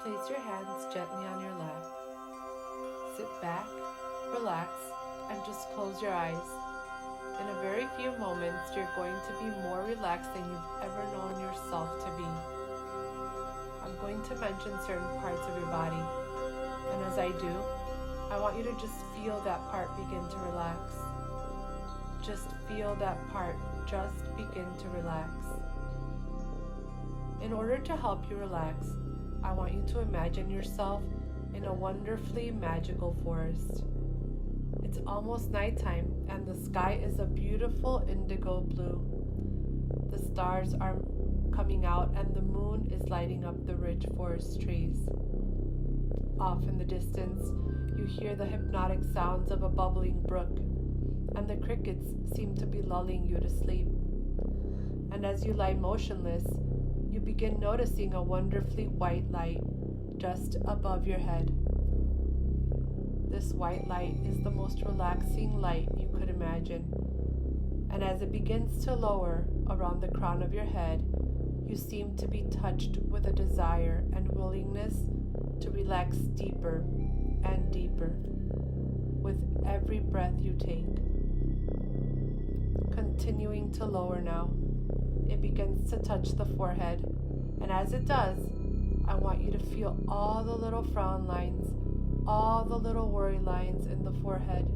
Place your hands gently on your lap. Sit back, relax, and just close your eyes. In a very few moments, you're going to be more relaxed than you've ever known yourself to be. I'm going to mention certain parts of your body, and as I do, I want you to just feel that part begin to relax. Just feel that part just begin to relax. In order to help you relax, I want you to imagine yourself in a wonderfully magical forest. It's almost nighttime and the sky is a beautiful indigo blue. The stars are coming out and the moon is lighting up the rich forest trees. Off in the distance, you hear the hypnotic sounds of a bubbling brook, and the crickets seem to be lulling you to sleep. And as you lie motionless, you begin noticing a wonderfully white light just above your head. This white light is the most relaxing light you could imagine. And as it begins to lower around the crown of your head, you seem to be touched with a desire and willingness to relax deeper and deeper with every breath you take. Continuing to lower now, it begins to touch the forehead, and as it does, I want you to feel all the little frown lines, all the little worry lines in the forehead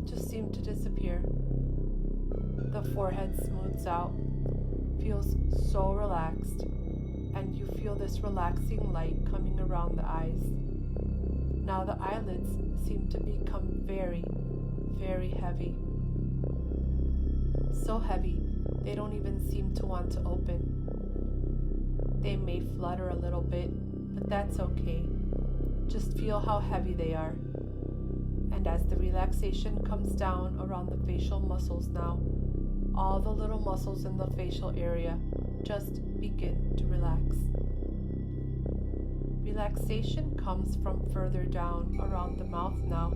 just seem to disappear. The forehead smooths out, feels so relaxed, and you feel this relaxing light coming around the eyes. Now the eyelids seem to become very, very heavy. So heavy, they don't even seem to want to open. They may flutter a little bit, but that's okay. Just feel how heavy they are. And as the relaxation comes down around the facial muscles now, all the little muscles in the facial area just begin to relax. Relaxation comes from further down around the mouth now,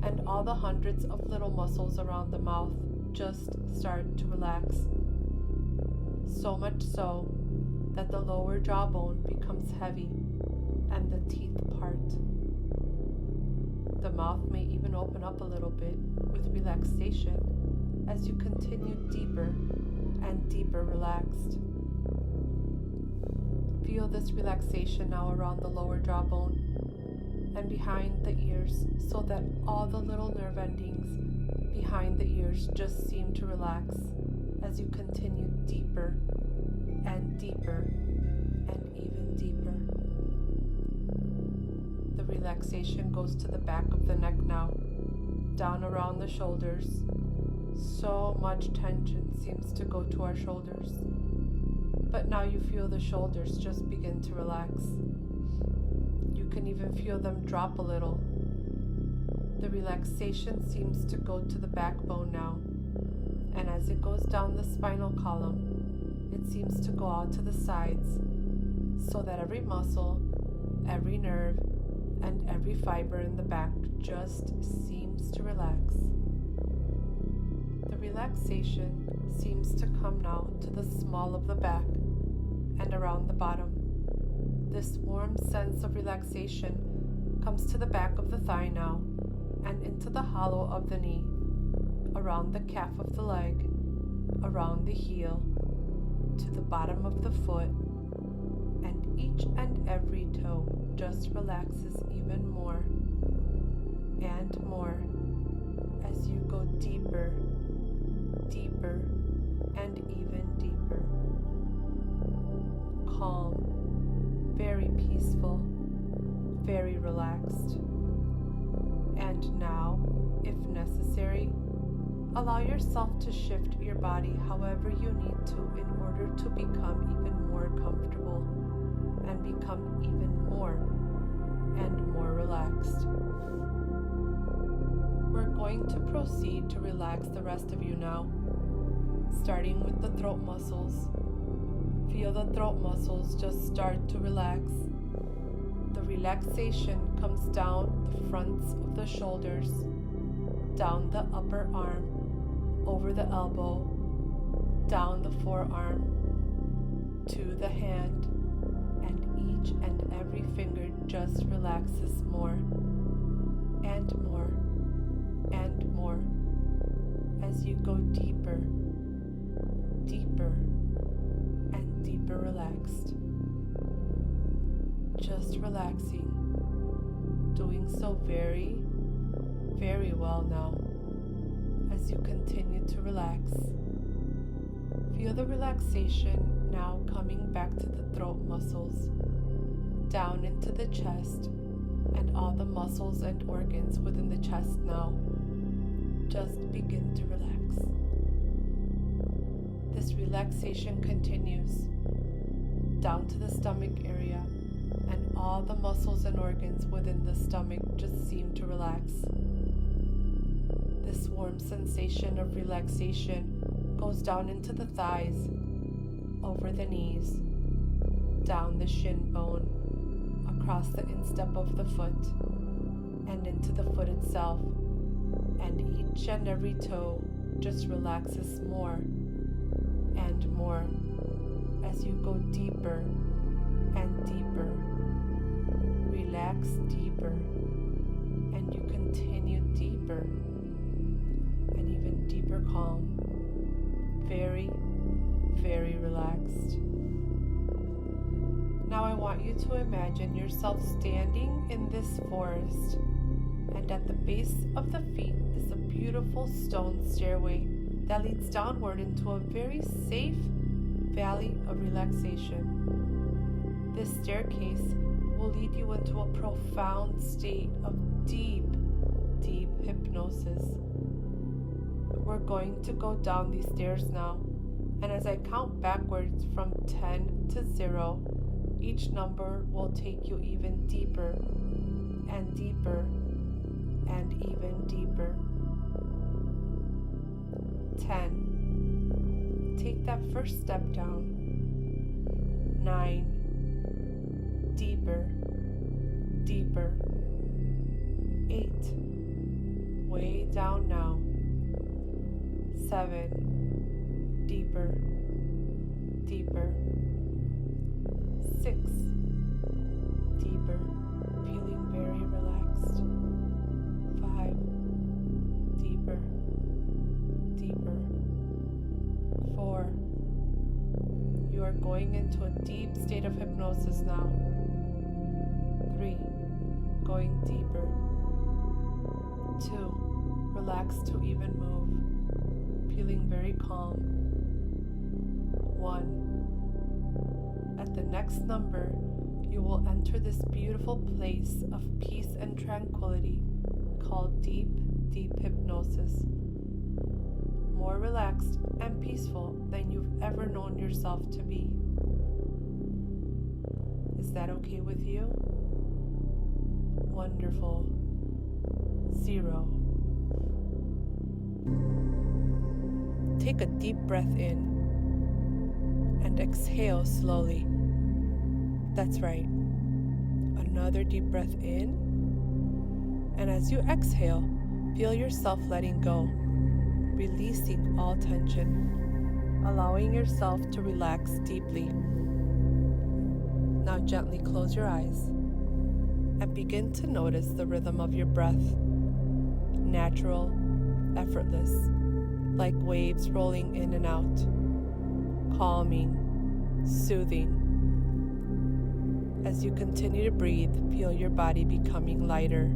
and all the hundreds of little muscles around the mouth just start to relax. So much so that the lower jawbone becomes heavy and the teeth part. The mouth may even open up a little bit with relaxation as you continue deeper and deeper relaxed. Feel this relaxation now around the lower jawbone and behind the ears, so that all the little nerve endings behind the ears just seem to relax as you continue deeper and deeper and even deeper. The relaxation goes to the back of the neck now, down around the shoulders. So much tension seems to go to our shoulders. But now you feel the shoulders just begin to relax. You can even feel them drop a little. The relaxation seems to go to the backbone now, and as it goes down the spinal column, it seems to go out to the sides, so that every muscle, every nerve, and every fiber in the back just seems to relax. The relaxation seems to come now to the small of the back and around the bottom. This warm sense of relaxation comes to the back of the thigh now and into the hollow of the knee, around the calf of the leg, around the heel, to the bottom of the foot, and each and every toe just relaxes even more and more as you go deeper, deeper, and even deeper. Calm, very peaceful, very relaxed. And now, if necessary, allow yourself to shift your body however you need to in order to become even more comfortable and become even more and more relaxed. We're going to proceed to relax the rest of you now, starting with the throat muscles. Feel the throat muscles just start to relax. The relaxation comes down the fronts of the shoulders, down the upper arm, over the elbow, down the forearm, to the hand, and each and every finger just relaxes more and more and more as you go deeper, deeper, and deeper relaxed. Just relaxing, doing so very, very well now as you continue to relax. Feel the relaxation now coming back to the throat muscles, down into the chest, and all the muscles and organs within the chest now. Just begin to relax. This relaxation continues down to the stomach area, and all the muscles and organs within the stomach just seem to relax. This warm sensation of relaxation goes down into the thighs, over the knees, down the shin bone, across the instep of the foot, and into the foot itself, and each and every toe just relaxes more and more as you go deeper and deeper. Relax deeper, and you continue deeper and even deeper calm. Very, very relaxed. Now I want you to imagine yourself standing in this forest, and at the base of the feet is a beautiful stone stairway that leads downward into a very safe valley of relaxation. This staircase will lead you into a profound state of deep, deep hypnosis. We're going to go down these stairs now, and as I count backwards from 10 to 0, each number will take you even deeper and deeper and even deeper. 10. Take that first step down. 9. Deeper, deeper. 8. Way down now. 7. Deeper, deeper. 6. Deeper, feeling very relaxed. 5. Deeper, deeper. 4. You are going into a deep state of hypnosis now. 3. Going deeper. 2. Relax to even move, feeling very calm. 1. At the next number, you will enter this beautiful place of peace and tranquility called deep, deep hypnosis. More relaxed and peaceful than you've ever known yourself to be. Is that okay with you? Wonderful. 0. Take a deep breath in and exhale slowly. That's right. Another deep breath in, and as you exhale, feel yourself letting go, releasing all tension, allowing yourself to relax deeply. Now gently close your eyes and begin to notice the rhythm of your breath. Natural, effortless, like waves rolling in and out, calming, soothing. As you continue to breathe, feel your body becoming lighter,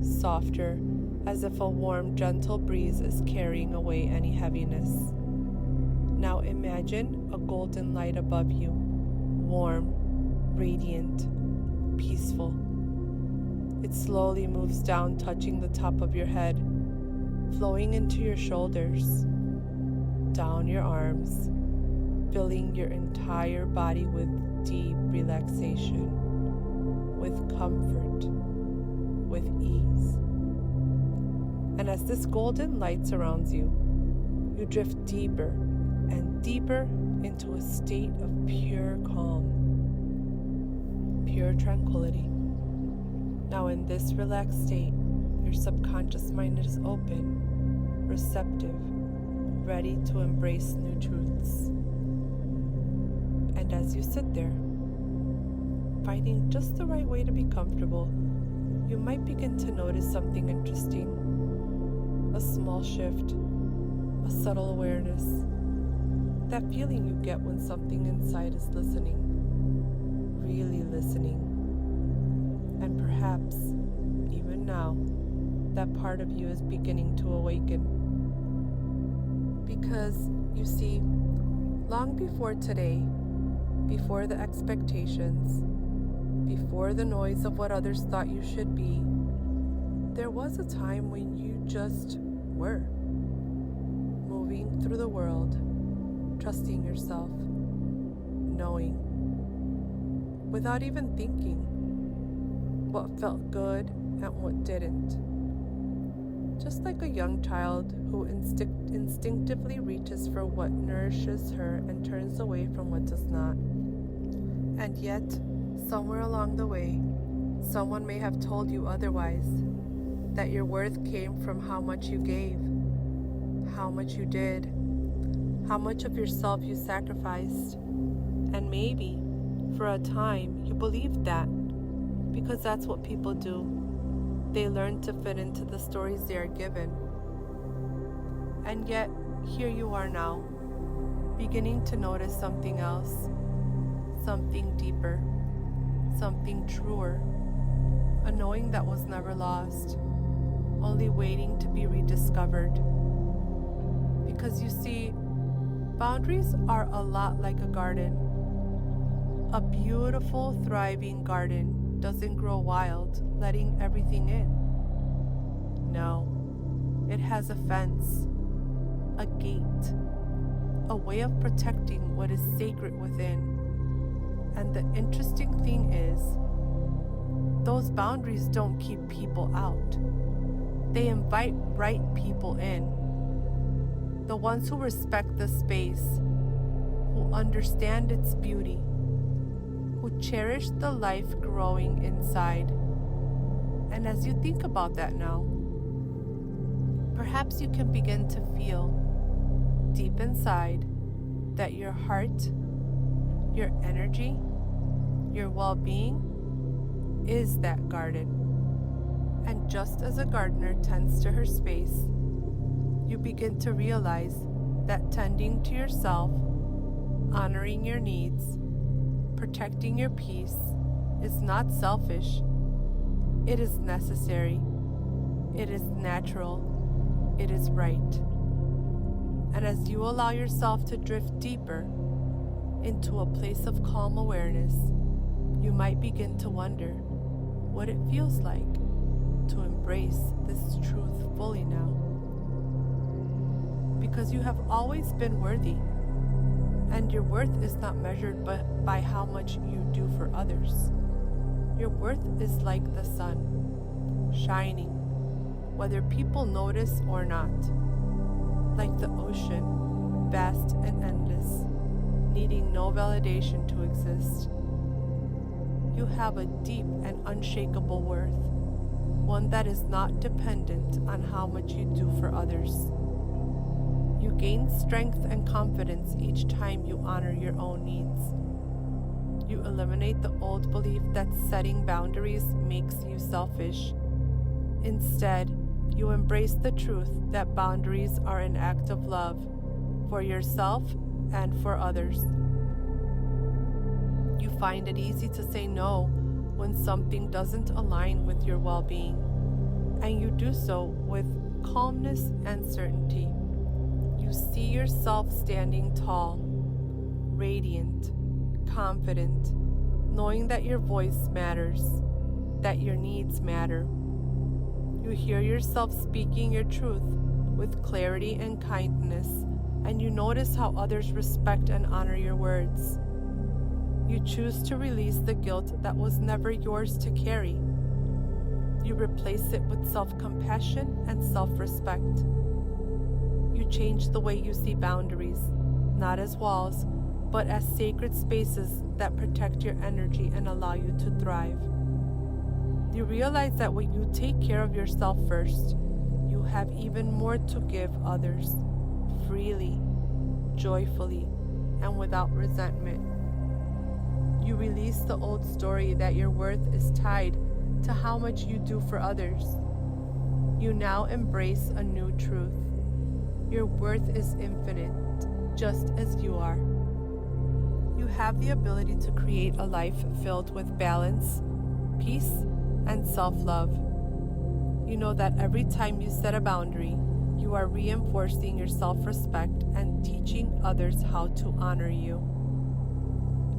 softer, as if a warm, gentle breeze is carrying away any heaviness. Now imagine a golden light above you, warm, radiant, peaceful. It slowly moves down, touching the top of your head, flowing into your shoulders, down your arms, filling your entire body with deep relaxation, with comfort, with ease. And as this golden light surrounds you, you drift deeper and deeper into a state of pure calm, pure tranquility. Now in this relaxed state, your subconscious mind is open, receptive, ready to embrace new truths. And as you sit there, finding just the right way to be comfortable, you might begin to notice something interesting. A small shift, a subtle awareness. That feeling you get when something inside is listening, really listening. And perhaps, even now, that part of you is beginning to awaken. Because, you see, long before today, before the expectations, before the noise of what others thought you should be, there was a time when you just were, moving through the world, trusting yourself, knowing, without even thinking, what felt good and what didn't. Just like a young child who instinctively reaches for what nourishes her and turns away from what does not. And yet, somewhere along the way, someone may have told you otherwise, that your worth came from how much you gave, how much you did, how much of yourself you sacrificed. And maybe, for a time, you believed that, because that's what people do. They learn to fit into the stories they are given. And yet, here you are now, beginning to notice something else, something deeper, something truer, a knowing that was never lost, only waiting to be rediscovered. Because you see, boundaries are a lot like a garden. A beautiful, thriving garden doesn't grow wild, letting everything in. No, it has a fence, a gate, a way of protecting what is sacred within. And the interesting thing is, those boundaries don't keep people out. They invite right people in. The ones who respect the space, who understand its beauty, who cherish the life growing inside. And as you think about that now, perhaps you can begin to feel deep inside that your heart, your energy, your well-being is that garden. And just as a gardener tends to her space, you begin to realize that tending to yourself, honoring your needs, protecting your peace is not selfish. It is necessary. It is natural. It is right. And as you allow yourself to drift deeper into a place of calm awareness, you might begin to wonder what it feels like to embrace this truth fully now. Because you have always been worthy. And your worth is not measured by how much you do for others. Your worth is like the sun, shining, whether people notice or not. Like the ocean, vast and endless, needing no validation to exist. You have a deep and unshakable worth, one that is not dependent on how much you do for others. You gain strength and confidence each time you honor your own needs. You eliminate the old belief that setting boundaries makes you selfish. Instead, you embrace the truth that boundaries are an act of love for yourself and for others. You find it easy to say no when something doesn't align with your well-being, and you do so with calmness and certainty. You see yourself standing tall, radiant, confident, knowing that your voice matters, that your needs matter. You hear yourself speaking your truth with clarity and kindness, and you notice how others respect and honor your words. You choose to release the guilt that was never yours to carry. You replace it with self-compassion and self-respect. You change the way you see boundaries, not as walls, but as sacred spaces that protect your energy and allow you to thrive. You realize that when you take care of yourself first, you have even more to give others, freely, joyfully, and without resentment. You release the old story that your worth is tied to how much you do for others. You now embrace a new truth. Your worth is infinite, just as you are. You have the ability to create a life filled with balance, peace, and self-love. You know that every time you set a boundary, you are reinforcing your self-respect and teaching others how to honor you.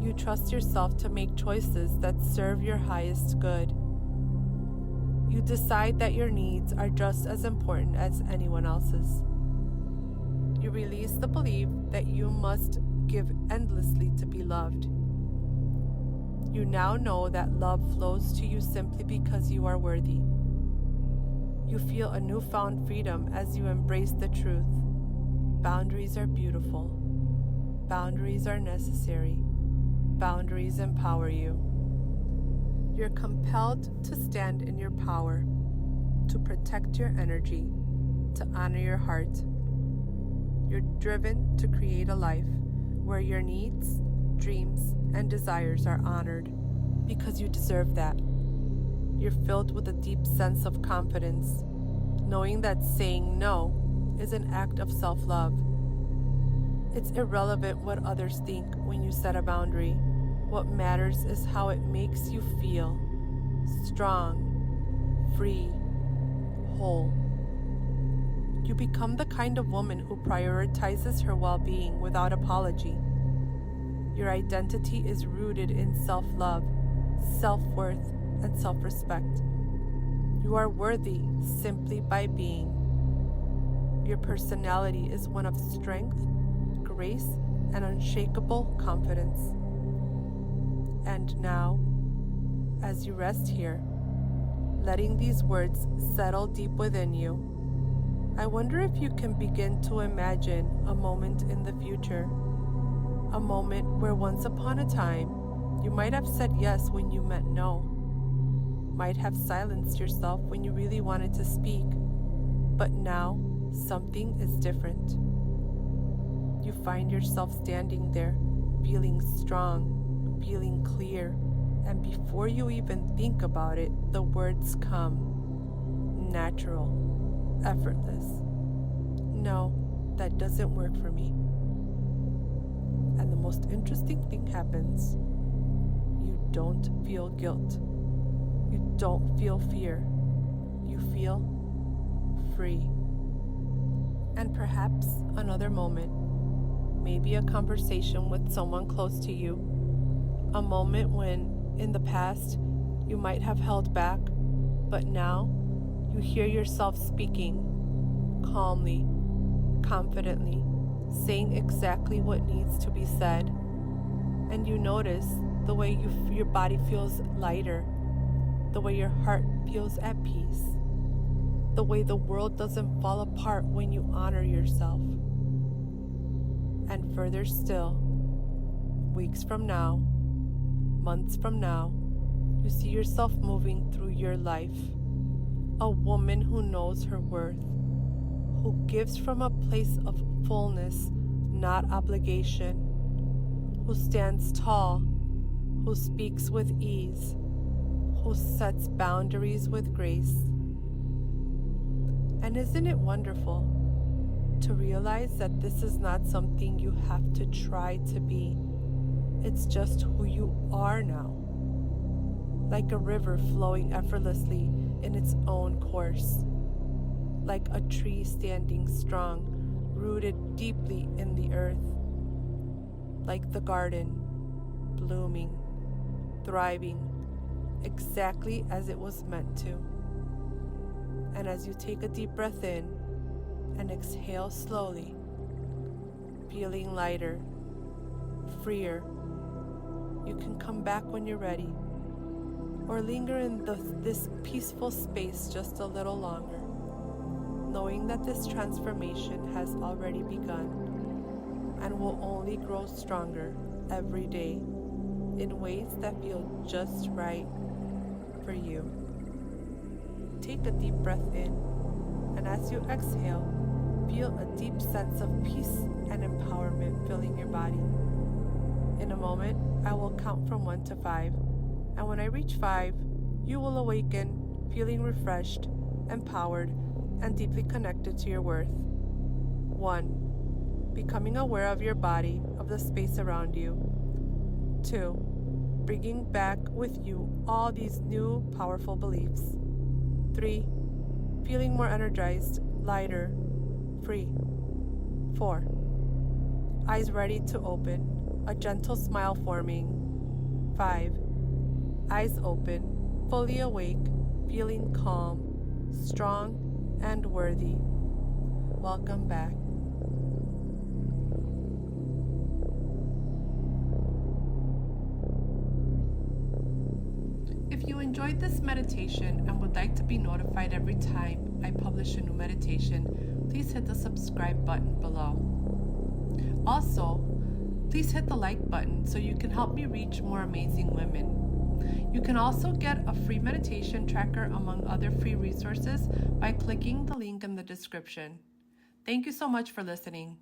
You trust yourself to make choices that serve your highest good. You decide that your needs are just as important as anyone else's. You release the belief that you must give endlessly to be loved. You now know that love flows to you simply because you are worthy. You feel a newfound freedom as you embrace the truth. Boundaries are beautiful. Boundaries are necessary. Boundaries empower you. You're compelled to stand in your power, to protect your energy, to honor your heart. You're driven to create a life where your needs, dreams, and desires are honored because you deserve that. You're filled with a deep sense of confidence, knowing that saying no is an act of self-love. It's irrelevant what others think when you set a boundary. What matters is how it makes you feel: strong, free, whole. You become the kind of woman who prioritizes her well-being without apology. Your identity is rooted in self-love, self-worth, and self-respect. You are worthy simply by being. Your personality is one of strength, grace, and unshakable confidence. And now, as you rest here, letting these words settle deep within you, I wonder if you can begin to imagine a moment in the future, a moment where once upon a time you might have said yes when you meant no, might have silenced yourself when you really wanted to speak, but now something is different. You find yourself standing there, feeling strong, feeling clear, and before you even think about it, the words come. Natural. Effortless. No, that doesn't work for me. And the most interesting thing happens. You don't feel guilt. You don't feel fear. You feel free. And perhaps another moment, maybe a conversation with someone close to you, a moment when, in the past, you might have held back, but now you hear yourself speaking calmly, confidently, saying exactly what needs to be said. And you notice the way your body feels lighter, the way your heart feels at peace, the way the world doesn't fall apart when you honor yourself. And further still, weeks from now, months from now, you see yourself moving through your life. A woman who knows her worth, who gives from a place of fullness, not obligation, who stands tall, who speaks with ease, who sets boundaries with grace. And isn't it wonderful to realize that this is not something you have to try to be? It's just who you are now. Like a river flowing effortlessly in its own course, like a tree standing strong, rooted deeply in the earth, like the garden, blooming, thriving, exactly as it was meant to. And as you take a deep breath in and exhale slowly, feeling lighter, freer, you can come back when you're ready, or linger in this peaceful space just a little longer, knowing that this transformation has already begun and will only grow stronger every day in ways that feel just right for you. Take a deep breath in, and as you exhale, feel a deep sense of peace and empowerment filling your body. In a moment, I will count from 1 to 5, and when I reach 5, you will awaken feeling refreshed, empowered, and deeply connected to your worth. 1. Becoming aware of your body, of the space around you. 2. Bringing back with you all these new, powerful beliefs. 3. Feeling more energized, lighter, free. 4. Eyes ready to open, a gentle smile forming. 5. Eyes open, fully awake, feeling calm, strong, and worthy. Welcome back. If you enjoyed this meditation and would like to be notified every time I publish a new meditation, please hit the subscribe button below. Also, please hit the like button so you can help me reach more amazing women. You can also get a free meditation tracker among other free resources by clicking the link in the description. Thank you so much for listening.